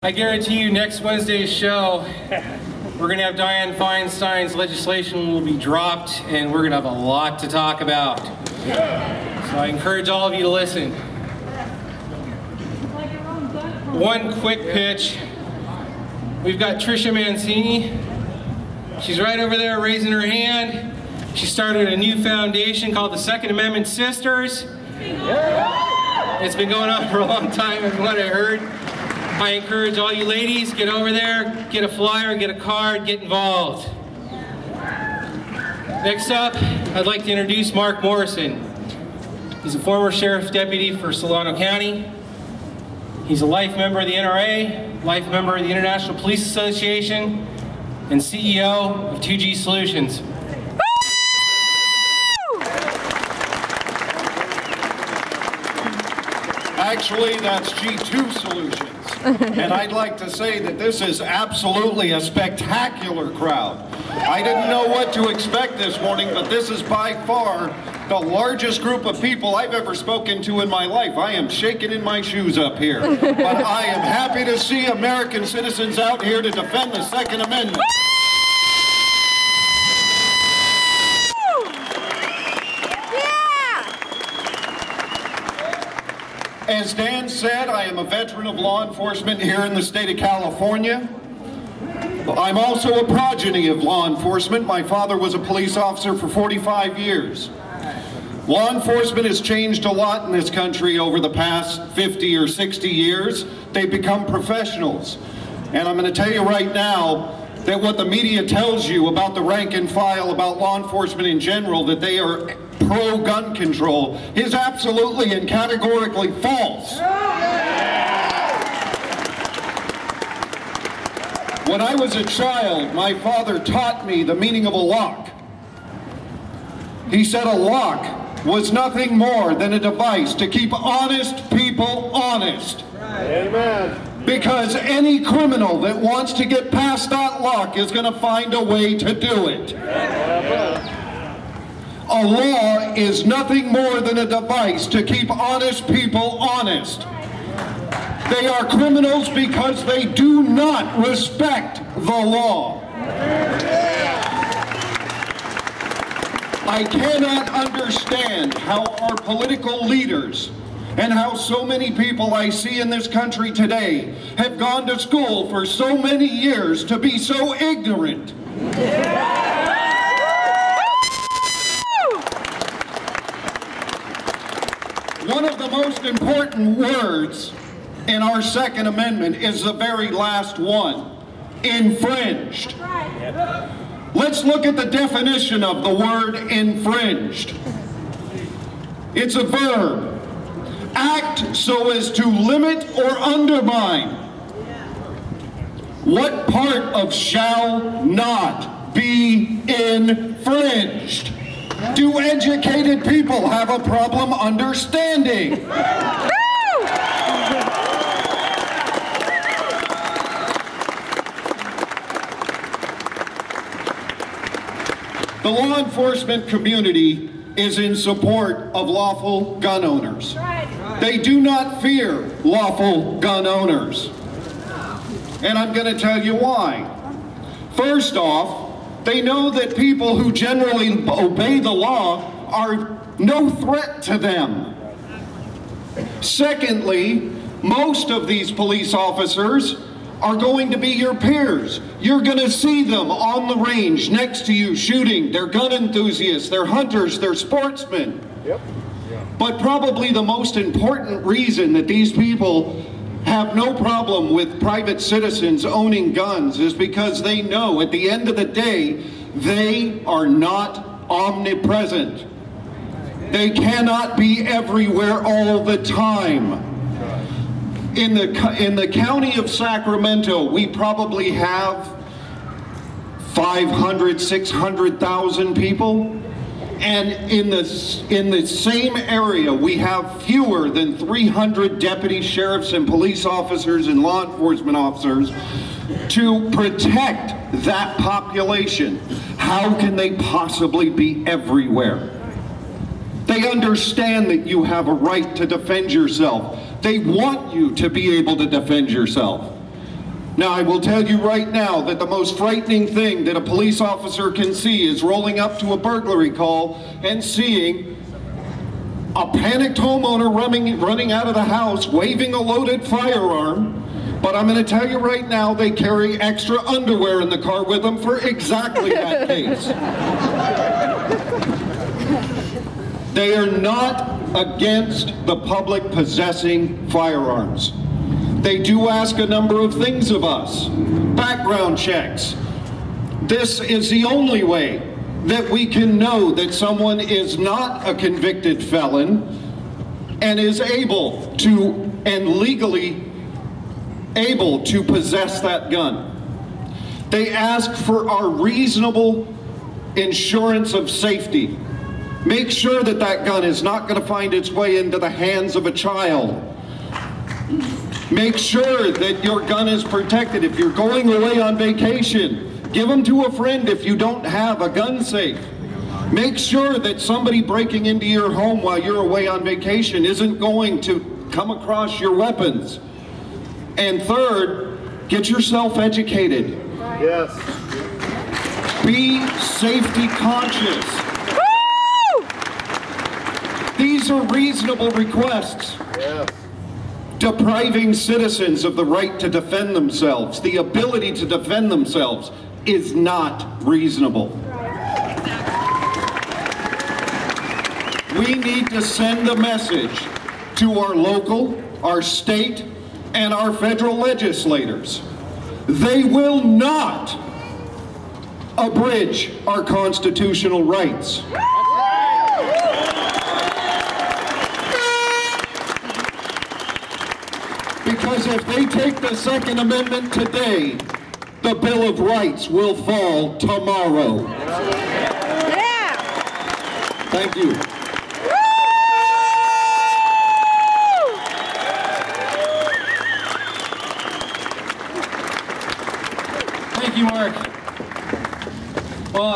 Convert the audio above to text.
I guarantee you next Wednesday's show, we're going to have Dianne Feinstein's legislation will be dropped, and we're going to have a lot to talk about. So I encourage all of you to listen. One quick pitch. We've got Tricia Mancini. She's right over there raising her hand. She started a new foundation called the Second Amendment Sisters. It's been going on for a long time, from what I heard. I encourage all you ladies, get over there, get a flyer, get a card, get involved. Next up, I'd like to introduce Mark Morrison. He's a former sheriff's deputy for Solano County. He's a life member of the NRA, life member of the International Police Association, and CEO of 2G Solutions. Actually, that's G2 Solutions. And I'd like to say that this is absolutely a spectacular crowd. I didn't know what to expect this morning, but this is by far the largest group of people I've ever spoken to in my life. I am shaking in my shoes up here. But I am happy to see American citizens out here to defend the Second Amendment. As Dan said, I am a veteran of law enforcement here in the state of California. I'm also a progeny of law enforcement. My father was a police officer for 45 years. Law enforcement has changed a lot in this country over the past 50 or 60 years. They've become professionals. And I'm going to tell you right now that what the media tells you about the rank and file, about law enforcement in general, that they are pro-gun control, is absolutely and categorically false. When I was a child, my father taught me the meaning of a lock. He said a lock was nothing more than a device to keep honest people honest. Amen. Because any criminal that wants to get past that lock is going to find a way to do it. A law is nothing more than a device to keep honest people honest. They are criminals because they do not respect the law. I cannot understand how our political leaders and how so many people I see in this country today have gone to school for so many years to be so ignorant. One of the most important words in our Second Amendment is the very last one, infringed. Let's look at the definition of the word infringed. It's a verb. Act so as to limit or undermine. What part of shall not be infringed? Do educated people have a problem understanding? The law enforcement community is in support of lawful gun owners. They do not fear lawful gun owners. And I'm going to tell you why. First off, they know that people who generally obey the law are no threat to them. Secondly, most of these police officers are going to be your peers. You're going to see them on the range next to you shooting. They're gun enthusiasts, they're hunters, they're sportsmen. Yep. But probably the most important reason that these people have no problem with private citizens owning guns is because they know at the end of the day, they are not omnipresent. They cannot be everywhere all the time. In the county of Sacramento, we probably have 500, 600,000 people. And in the same area, we have fewer than 300 deputy sheriffs and police officers and law enforcement officers to protect that population. How can they possibly be everywhere? They understand that you have a right to defend yourself. They want you to be able to defend yourself. Now, I will tell you right now that the most frightening thing that a police officer can see is rolling up to a burglary call and seeing a panicked homeowner running out of the house, waving a loaded firearm. But I'm going to tell you right now, they carry extra underwear in the car with them for exactly that case. They are not against the public possessing firearms. They do ask a number of things of us. Background checks. This is the only way that we can know that someone is not a convicted felon and is able to, and legally able to possess that gun. They ask for our reasonable insurance of safety. Make sure that that gun is not going to find its way into the hands of a child. Make sure that your gun is protected. If you're going away on vacation, give them to a friend if you don't have a gun safe. Make sure that somebody breaking into your home while you're away on vacation isn't going to come across your weapons. And third, get yourself educated. Yes. Be safety conscious. Woo! These are reasonable requests. Yes. Depriving citizens of the right to defend themselves, the ability to defend themselves, is not reasonable. We need to send a message to our local, our state, and our federal legislators. They will not abridge our constitutional rights. Because if they take the Second Amendment today, the Bill of Rights will fall tomorrow. Yeah. Thank you. Thank you, Mark. Well,